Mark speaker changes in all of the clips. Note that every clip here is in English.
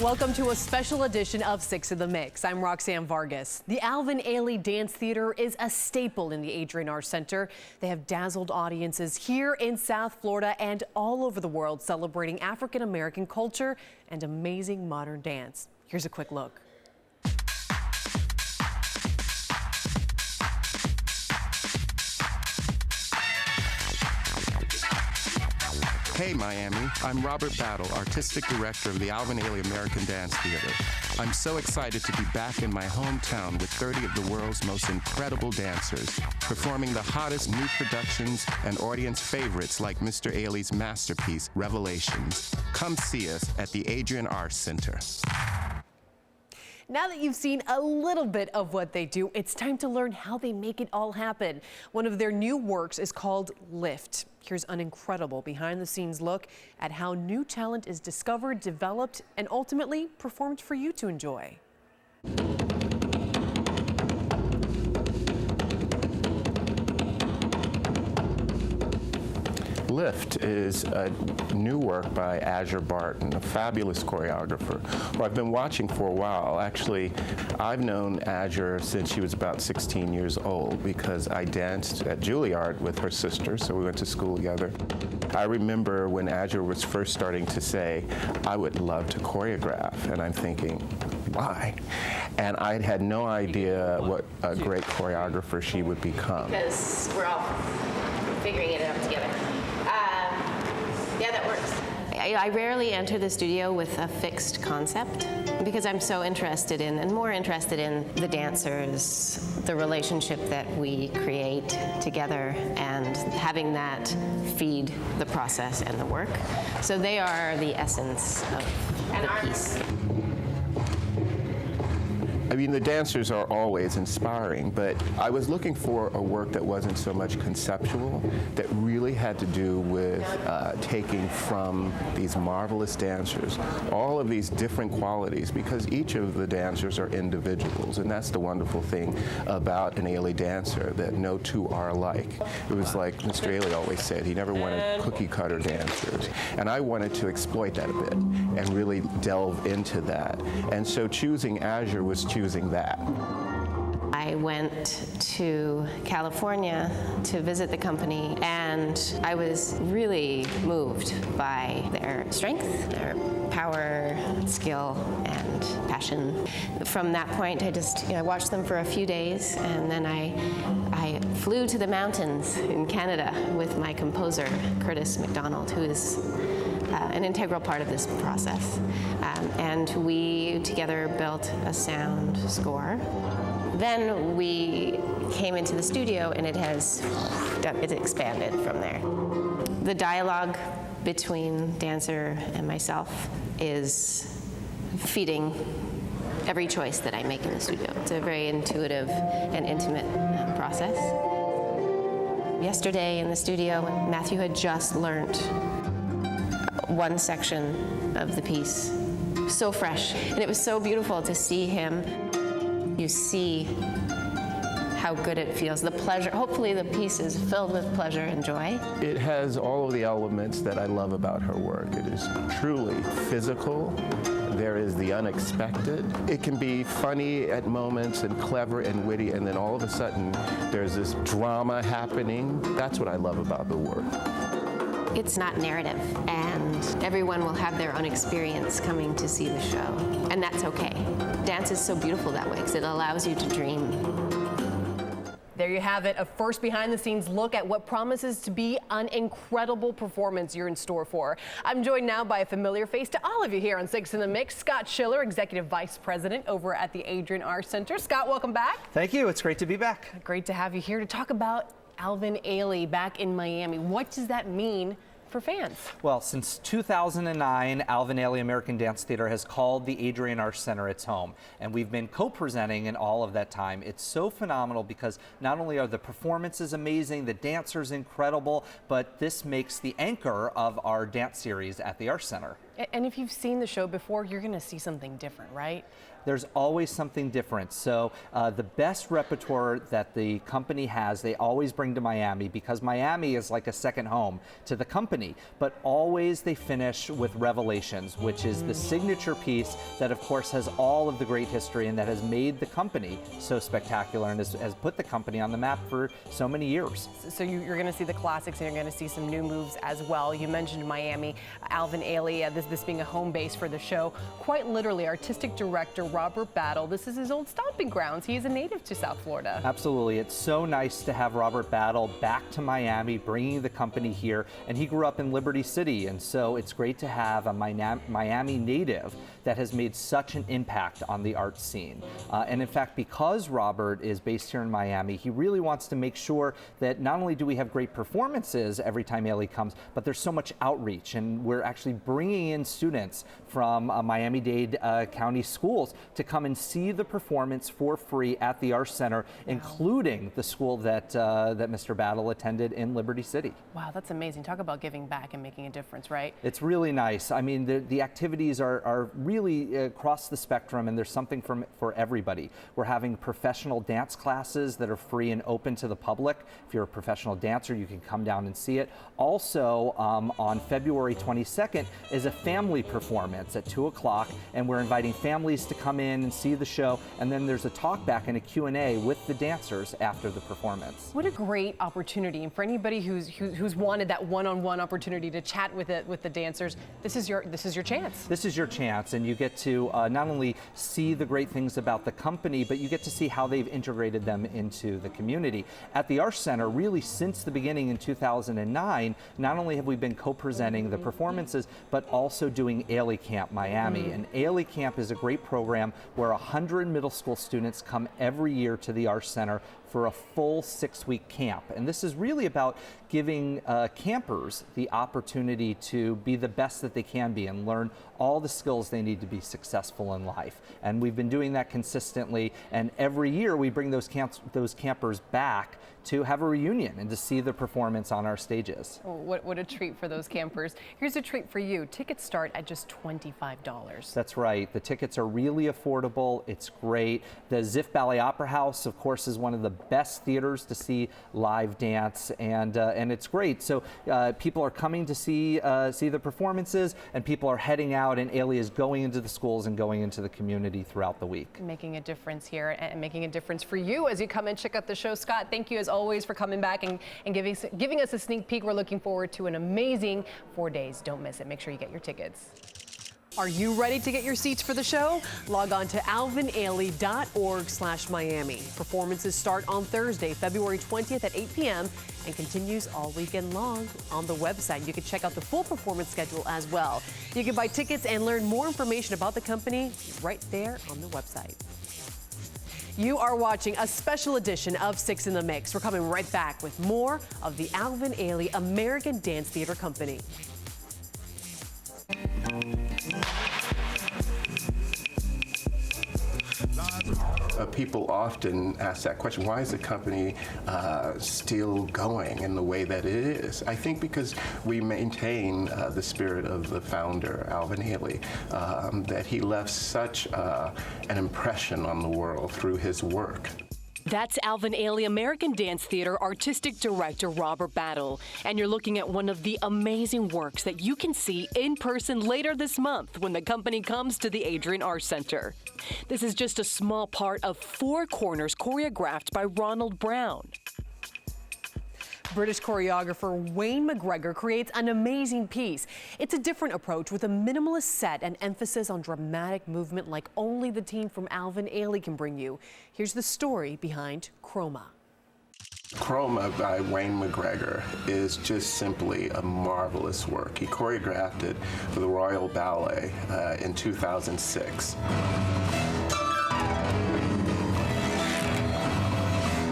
Speaker 1: Welcome to a special edition of Six in the Mix. I'm Roxanne Vargas. The Alvin Ailey Dance Theater is a staple in the Adrian R. Center. They have dazzled audiences here in South Florida and all over the world celebrating African American culture and amazing modern dance. Here's a quick look.
Speaker 2: Hey Miami, I'm Robert Battle, Artistic Director of the Alvin Ailey American Dance Theater. I'm so excited to be back in my hometown with 30 of the world's most incredible dancers, performing the hottest new productions and audience favorites like Mr. Ailey's masterpiece, Revelations. Come see us at the Adrian R. Center.
Speaker 1: Now that you've seen a little bit of what they do, it's time to learn how they make it all happen. One of their new works is called Lift. Here's an incredible behind-the-scenes look at how new talent is discovered, developed, and ultimately performed for you to enjoy.
Speaker 2: Lift is a new work by Azure Barton, a fabulous choreographer who I've been watching for a while. Actually, I've known Azure since she was about 16 years old because I danced at Juilliard with her sister, so we went to school together. I remember when Azure was first starting to say, I would love to choreograph, and I'm thinking, why? And I had no idea what a great choreographer she would become.
Speaker 3: Because we're all figuring it out together. Yeah, that works. I rarely enter the studio with a fixed concept because I'm so interested in, and more interested in, the dancers, the relationship that we create together, and having that feed the process and the work. So they are the essence of the piece.
Speaker 2: I mean, the dancers are always inspiring, but I was looking for a work that wasn't so much conceptual, that really had to do with taking from these marvelous dancers all of these different qualities, because each of the dancers are individuals, and that's the wonderful thing about an Ailey dancer, that no two are alike. It was like Mr. Ailey always said, he never wanted cookie-cutter dancers, and I wanted to exploit that a bit and really delve into that. And so choosing Azure was choosing that.
Speaker 3: I went to California to visit the company, and I was really moved by their strength, their power, skill, and passion. From that point, I watched them for a few days, and then I flew to the mountains in Canada with my composer, Curtis McDonald, who is an integral part of this process. And we together built a sound score. Then we came into the studio, and it expanded from there. The dialogue between dancer and myself is feeding every choice that I make in the studio. It's a very intuitive and intimate process. Yesterday in the studio, Matthew had just learned one section of the piece, so fresh, and it was so beautiful to see him. You see how good it feels, the pleasure. Hopefully the piece is filled with pleasure and joy.
Speaker 2: It has all of the elements that I love about her work. It is truly physical. There is the unexpected. It can be funny at moments and clever and witty, and then all of a sudden there's this drama happening. That's what I love about the work.
Speaker 3: It's not narrative, and everyone will have their own experience coming to see the show, and that's okay. Dance is so beautiful that way because it allows you to dream.
Speaker 1: There you have it, a first behind-the-scenes look at what promises to be an incredible performance you're in store for. I'm joined now by a familiar face to all of you here on Six in the Mix, Scott Schiller, Executive Vice President over at the Adrian R. Center. Scott, welcome back.
Speaker 4: Thank you. It's great to be back.
Speaker 1: Great to have you here to talk about Alvin Ailey back in Miami. What does that mean for fans?
Speaker 4: Well, since 2009, Alvin Ailey American Dance Theater has called the Adrian R. Center its home, and we've been co-presenting in all of that time. It's so phenomenal because not only are the performances amazing, the dancers incredible, but this makes the anchor of our dance series at the Art Center.
Speaker 1: And if you've seen the show before, you're going to see something different, right?
Speaker 4: There's always something different. So the best repertoire that the company has, they always bring to Miami, because Miami is like a second home to the company. But always they finish with Revelations, which is the signature piece that, of course, has all of the great history and that has made the company so spectacular and has put the company on the map for so many years.
Speaker 1: So you're going to see the classics and you're going to see some new moves as well. You mentioned Miami, Alvin Ailey, this being a home base for the show. Quite literally, artistic director Robert Battle. This is his old stomping grounds. He is a native to South Florida. Absolutely.
Speaker 4: It's so nice to have Robert Battle back to Miami, bringing the company here. And he grew up in Liberty City, and so it's great to have a Miami native that has made such an impact on the art scene. And in fact, because Robert is based here in Miami, he really wants to make sure that not only do we have great performances every time Ailey comes, but there's so much outreach, and we're actually bringing in students from Miami-Dade County schools to come and see the performance for free at the Arts Center, including the school that Mr. Battle attended in Liberty City. Wow, that's amazing. Talk about giving back and making a difference, right? It's really nice. I mean, the activities are really across the spectrum, and there's something for everybody. We're having professional dance classes that are free and open to the public. If you're a professional dancer, you can come down and see it. Also, on February 22nd is a family performance at 2 o'clock, and we're inviting families to come in and see the show, and then there's a talk back and a Q&A with the dancers after the performance. What a great opportunity, and for anybody who's wanted that one-on-one opportunity to chat with the dancers, this is your chance. This is your chance, and you get to not only see the great things about the company, but you get to see how they've integrated them into the community. At the Arts Center, really since the beginning in 2009, not only have we been co-presenting the performances, but also doing Ailey Camp Miami. And Ailey Camp is a great program where 100 middle school students come every year to the Arts Center for a full 6-week camp. And this is really about giving campers the opportunity to be the best that they can be and learn all the skills they need to be successful in life. And we've been doing that consistently, and every year we bring those campers back to have a reunion and to see the performance on our stages. What a treat for those campers. Here's a treat for you. Tickets start at just $25. That's right. The tickets are really affordable. It's great. The Ziff Ballet Opera House, of course, is one of the best theaters to see live dance, and it's great. So people are coming to see the performances, and people are heading out, and Ailey is going into the schools and going into the community throughout the week. Making a difference here, and making a difference for you as you come and check out the show. Scott, thank you as always for coming back and giving us a sneak peek. We're looking forward to an amazing 4 days. Don't miss it. Make sure you get your tickets. Are you ready to get your seats for the show? Log on to alvinailey.org/Miami. Performances start on Thursday, February 20th at 8 p.m. and continues all weekend long. On the website, you can check out the full performance schedule as well. You can buy tickets and learn more information about the company right there on the website. You are watching a special edition of 6 in the Mix. We're coming right back with more of the Alvin Ailey American Dance Theater Company.
Speaker 2: People often ask that question, why is the company still going in the way that it is? I think because we maintain the spirit of the founder, Alvin Ailey, that he left such an impression on the world through his work.
Speaker 5: That's Alvin Ailey American Dance Theater Artistic Director Robert Battle. And you're looking at one of the amazing works that you can see in person later this month when the company comes to the Adrian Arts Center. This is just a small part of 4 corners choreographed by Ronald Brown.
Speaker 1: British choreographer Wayne McGregor creates an amazing piece. It's a different approach with a minimalist set and emphasis on dramatic movement like only the team from Alvin Ailey can bring you. Here's the story behind Chroma.
Speaker 2: Chroma by Wayne McGregor is just simply a marvelous work. He choreographed it for the Royal Ballet in 2006.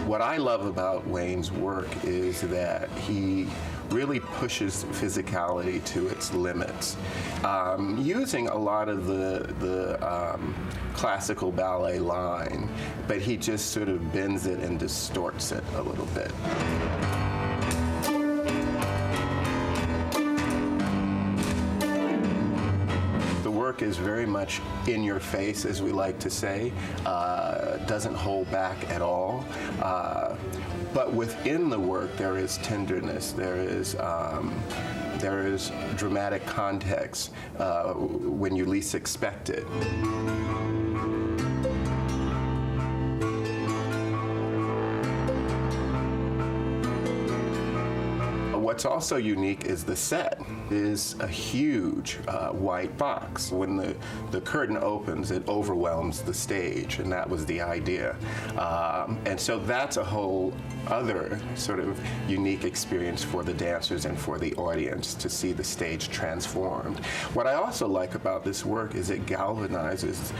Speaker 2: What I love about Wayne's work is that he really pushes physicality to its limits, using a lot of the classical ballet line, but he just sort of bends it and distorts it a little bit. work is very much in your face, as we like to say, doesn't hold back at all. But within the work, there is tenderness, there is dramatic context when you least expect it. What's also unique is the set is a huge white box. When the curtain opens, it overwhelms the stage, and that was the idea. And so that's a whole other sort of unique experience for the dancers and for the audience to see the stage transformed. What I also like about this work is it galvanizes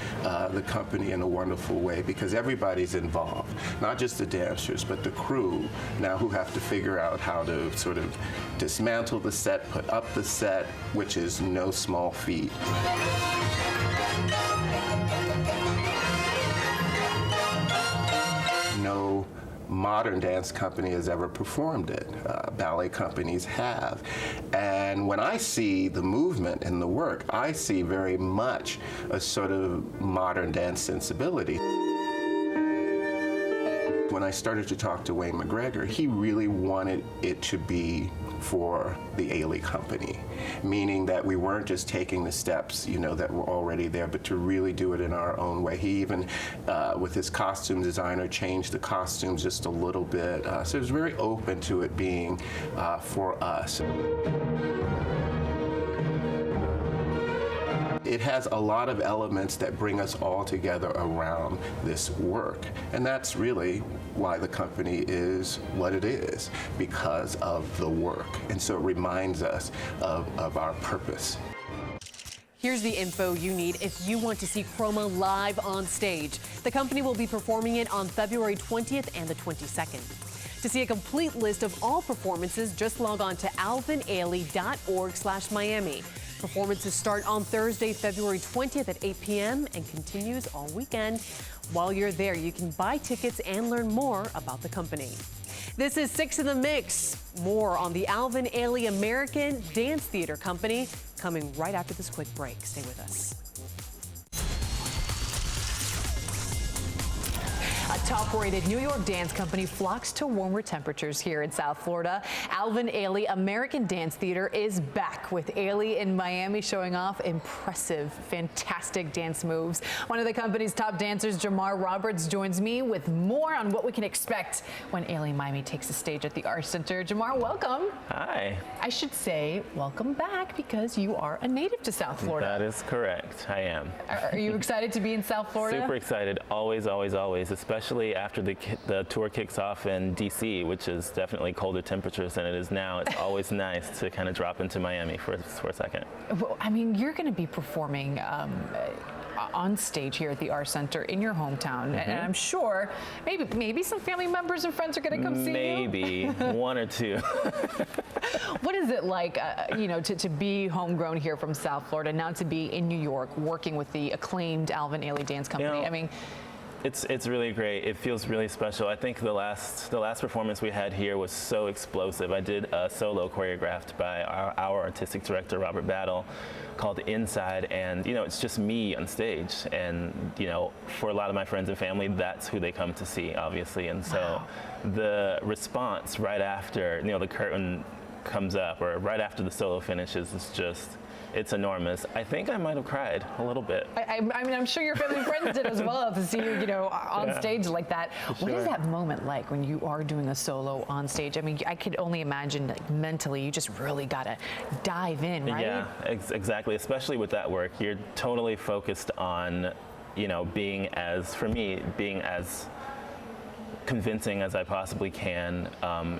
Speaker 2: the company in a wonderful way, because everybody's involved, not just the dancers, but the crew now, who have to figure out how to sort of dismantle the set, put up the set, which is no small feat. No modern dance company has ever performed it. Ballet companies have. And when I see the movement in the work, I see very much a sort of modern dance sensibility. When I started to talk to Wayne McGregor, he really wanted it to be for the Ailey company, meaning that we weren't just taking the steps, you know, that were already there, but to really do it in our own way. He even, with his costume designer, changed the costumes just a little bit. So he was very open to it being for us. It has a lot of elements that bring us all together around this work. And that's really why the company is what it is, because of the work. And so it reminds us of our purpose.
Speaker 1: Here's the info you need if you want to see Chroma live on stage. The company will be performing it on February 20th and the 22nd. To see a complete list of all performances, just log on to alvinailey.org/Miami. Performances start on Thursday, February 20th at 8 p.m. and continues all weekend. While you're there, you can buy tickets and learn more about the company. This is 6 in the Mix. More on the Alvin Ailey American Dance Theater Company coming right after this quick break. Stay with us. A top-rated New York dance company flocks to warmer temperatures here in South Florida. Alvin Ailey American Dance Theater is back with Ailey in Miami, showing off impressive, fantastic dance moves. One of the company's top dancers, Jamar Roberts, joins me with more on what we can expect when Ailey Miami takes the stage at the Arts Center. Jamar, welcome.
Speaker 6: Hi.
Speaker 1: I should say welcome back, because you are a native to South Florida.
Speaker 6: That is correct. I am.
Speaker 1: Are you excited to be in South Florida?
Speaker 6: Super excited. Always, always, always, especially after the tour kicks off in DC, which is definitely colder temperatures than it is now. It's always nice to kind of drop into Miami for a second.
Speaker 1: Well, I mean, you're going to be performing on stage here at the Arts Center in your hometown, and I'm sure maybe some family members and friends are going to come see you.
Speaker 6: Maybe one or two.
Speaker 1: What is it like, you know, to be homegrown here from South Florida, now to be in New York working with the acclaimed Alvin Ailey Dance Company?
Speaker 6: You know,
Speaker 1: I mean,
Speaker 6: it's really great. It feels really special. I think the last performance we had here was so explosive. I did a solo choreographed by our artistic director, Robert Battle, called Inside, and you know, it's just me on stage, and you know, for a lot of my friends and family, that's who they come to see, obviously. And so the response right after, you know, the curtain comes up, or right after the solo finishes, is just, it's enormous. I think I might have cried a little bit.
Speaker 1: I mean, I'm sure your family and friends did as well, to see you, you know, on stage like that. What is that moment like when you are doing a solo on stage? I mean, I could only imagine, like, mentally, you just really gotta dive in, right?
Speaker 6: Yeah, exactly. Especially with that work, you're totally focused on, you know, being as convincing as I possibly can,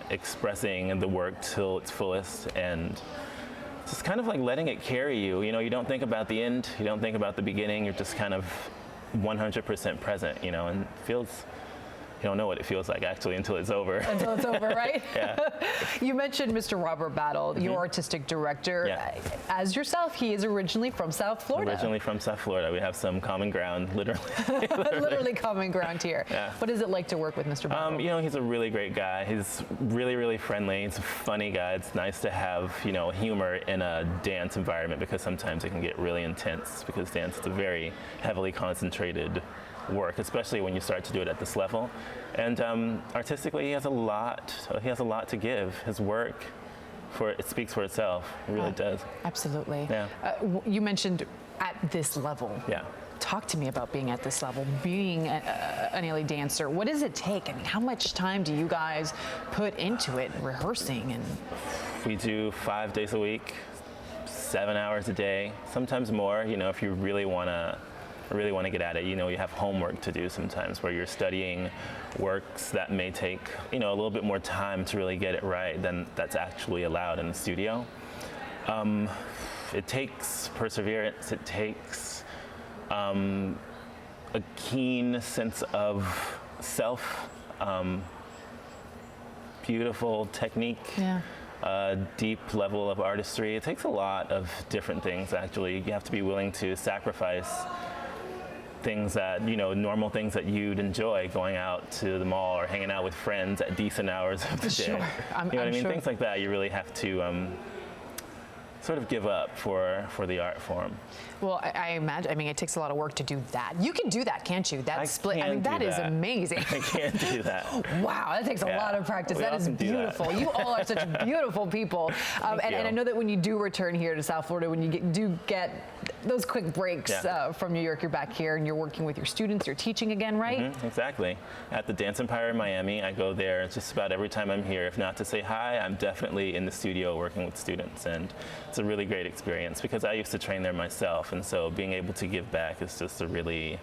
Speaker 6: expressing the work till its fullest, and just kind of like letting it carry you. You know, you don't think about the end, you don't think about the beginning, you're just kind of 100% present, you know, and it don't know what it feels like actually until it's over.
Speaker 1: Until it's over, right?
Speaker 6: Yeah.
Speaker 1: You mentioned Mr. Robert Battle, your artistic director.
Speaker 6: Yeah.
Speaker 1: As yourself, he is originally from South Florida.
Speaker 6: Originally from South Florida. We have some common ground, literally.
Speaker 1: Literally common ground here.
Speaker 6: Yeah.
Speaker 1: What is it like to work with Mr. Battle?
Speaker 6: You know, he's a really great guy. He's really, really friendly. He's a funny guy. It's nice to have, you know, humor in a dance environment because sometimes it can get really intense because dance is a very heavily concentrated work, especially when you start to do it at this level. And artistically, he has a lot to give. His work, it speaks for itself. It really does.
Speaker 1: Absolutely.
Speaker 6: Yeah.
Speaker 1: You mentioned at this level.
Speaker 6: Yeah.
Speaker 1: Talk to me about being at this level, being an Ailey dancer. What does it take? I mean, how much time do you guys put into it, rehearsing? And
Speaker 6: we do 5 days a week, 7 hours a day, sometimes more. You know, if you really want to get at it, you know, you have homework to do sometimes where you're studying works that may take, you know, a little bit more time to really get it right than that's actually allowed in the studio. It takes perseverance. It takes a keen sense of self, beautiful technique, a deep level of artistry. It takes a lot of different things, actually. You have to be willing to sacrifice things that, you know, normal things that you'd enjoy, going out to the mall or hanging out with friends at decent hours of the day.
Speaker 1: Sure.
Speaker 6: You know what I mean?
Speaker 1: Sure.
Speaker 6: Things like that you really have to sort of give up for the art form.
Speaker 1: well, I imagine. I mean, it takes a lot of work to do that. You can do that, can't you? That split. I mean, that is amazing.
Speaker 6: I can't do that.
Speaker 1: Wow, that takes a lot of practice. That is beautiful. You all are such beautiful people. And I know that when you do return here to South Florida, when you do get those quick breaks from New York, you're back here and you're working with your students. You're teaching again, right?
Speaker 6: Mm-hmm, exactly. At the Dance Empire in Miami, I go there just about every time I'm here. If not to say hi, I'm definitely in the studio working with students, and it's a really great experience because I used to train there myself, and so being able to give back is just a really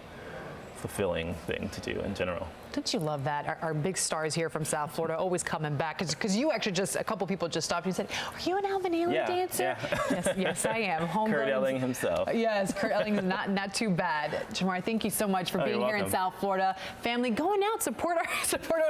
Speaker 6: fulfilling thing to do in general.
Speaker 1: Don't you love that? Our big stars here from South Florida always coming back. Because you actually a couple people just stopped and said, are you an Alvin Ailey dancer?
Speaker 6: Yeah.
Speaker 1: Yes, I am.
Speaker 6: Kurt Elling himself.
Speaker 1: Yes, Kurt Elling is not too bad. Jamar, thank you so much for being here in South Florida. Family, going out, support our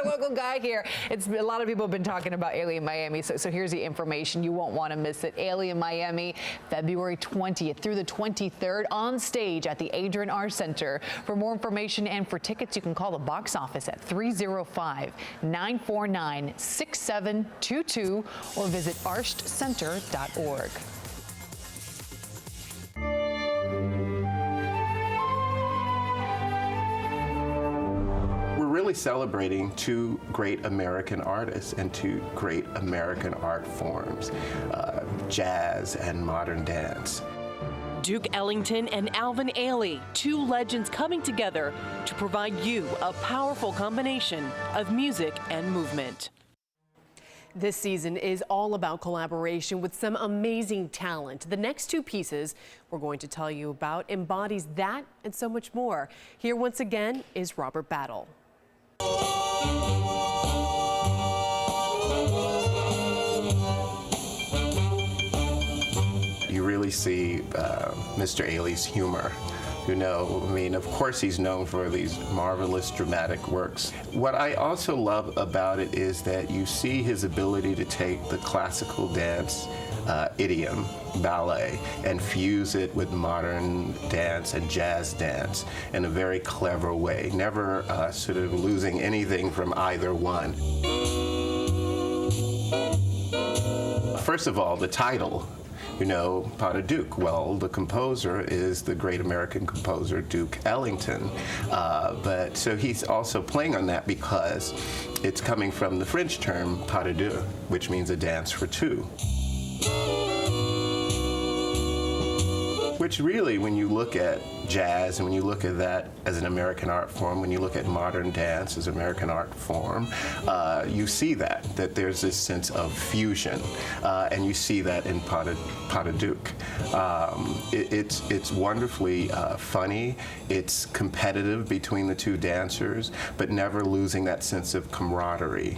Speaker 1: local guy here. It's a lot of people have been talking about Ailey in Miami, so here's the information. You won't want to miss it. Ailey in Miami, February 20th through the 23rd on stage at the Adrian R. Center. For more information and for tickets, you can call the box office at 305-949-6722 or visit arshcenter.org.
Speaker 2: We're really celebrating two great American artists and two great American art forms, jazz and modern dance.
Speaker 5: Duke Ellington and Alvin Ailey, two legends coming together to provide you a powerful combination of music and movement.
Speaker 1: This season is all about collaboration with some amazing talent. The next two pieces we're going to tell you about embodies that and so much more. Here once again is Robert Battle.
Speaker 2: You really see Mr. Ailey's humor. You know, I mean, of course he's known for these marvelous dramatic works. What I also love about it is that you see his ability to take the classical dance idiom, ballet, and fuse it with modern dance and jazz dance in a very clever way, never sort of losing anything from either one. First of all, the title. You know, Pas de Duke. Well, the composer is the great American composer Duke Ellington. But so he's also playing on that because it's coming from the French term pas de deux, which means a dance for two. Which really, when you look at jazz and when you look at that as an American art form, when you look at modern dance as an American art form, you see that there's this sense of fusion, and you see that in Pas de Duke. It's wonderfully funny, it's competitive between the two dancers, but never losing that sense of camaraderie.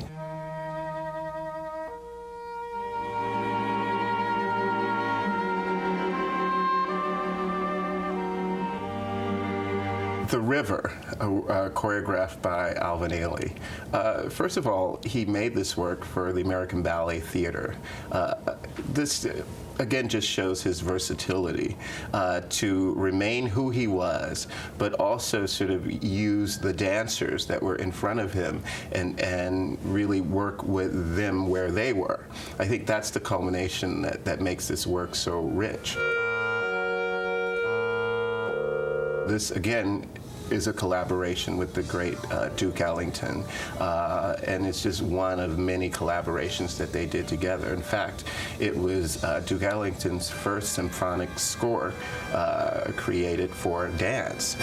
Speaker 2: The River, choreographed by Alvin Ailey. First of all, he made this work for the American Ballet Theater. This, again, just shows his versatility to remain who he was, but also sort of use the dancers that were in front of him and really work with them where they were. I think that's the culmination that makes this work so rich. This, again, is a collaboration with the great Duke Ellington, and it's just one of many collaborations that they did together. In fact, it was Duke Ellington's first symphonic score created for dance.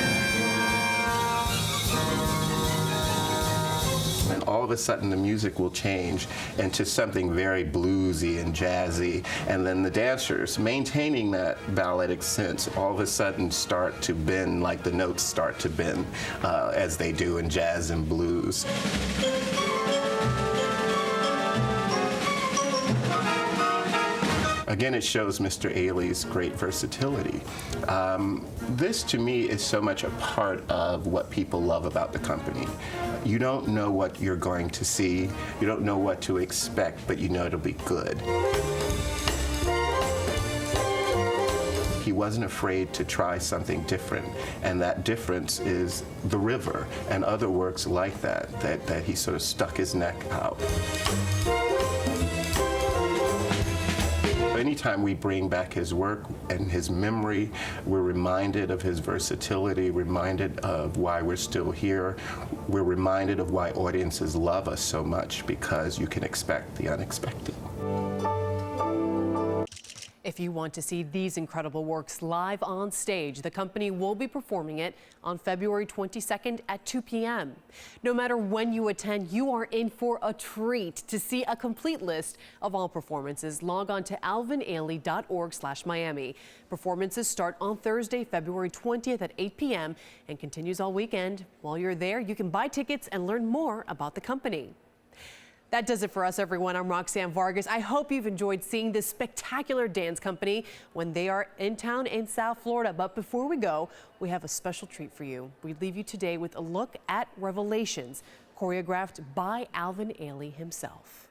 Speaker 2: And all of a sudden the music will change into something very bluesy and jazzy, and then the dancers, maintaining that balletic sense, all of a sudden start to bend like the notes start to bend as they do in jazz and blues. Again, it shows Mr. Ailey's great versatility. This, to me, is so much a part of what people love about the company. You don't know what you're going to see, you don't know what to expect, but you know it'll be good. He wasn't afraid to try something different, and that difference is The River and other works like that he sort of stuck his neck out. Anytime we bring back his work and his memory, we're reminded of his versatility, reminded of why we're still here. We're reminded of why audiences love us so much, because you can expect the unexpected.
Speaker 1: If you want to see these incredible works live on stage, the company will be performing it on February 22nd at 2 p.m. No matter when you attend, you are in for a treat. To see a complete list of all performances, log on to alvinailey.org/Miami. Performances start on Thursday, February 20th at 8 p.m. and continues all weekend. While you're there, you can buy tickets and learn more about the company. That does it for us, everyone. I'm Roxanne Vargas. I hope you've enjoyed seeing this spectacular dance company when they are in town in South Florida. But before we go, we have a special treat for you. We leave you today with a look at Revelations, choreographed by Alvin Ailey himself.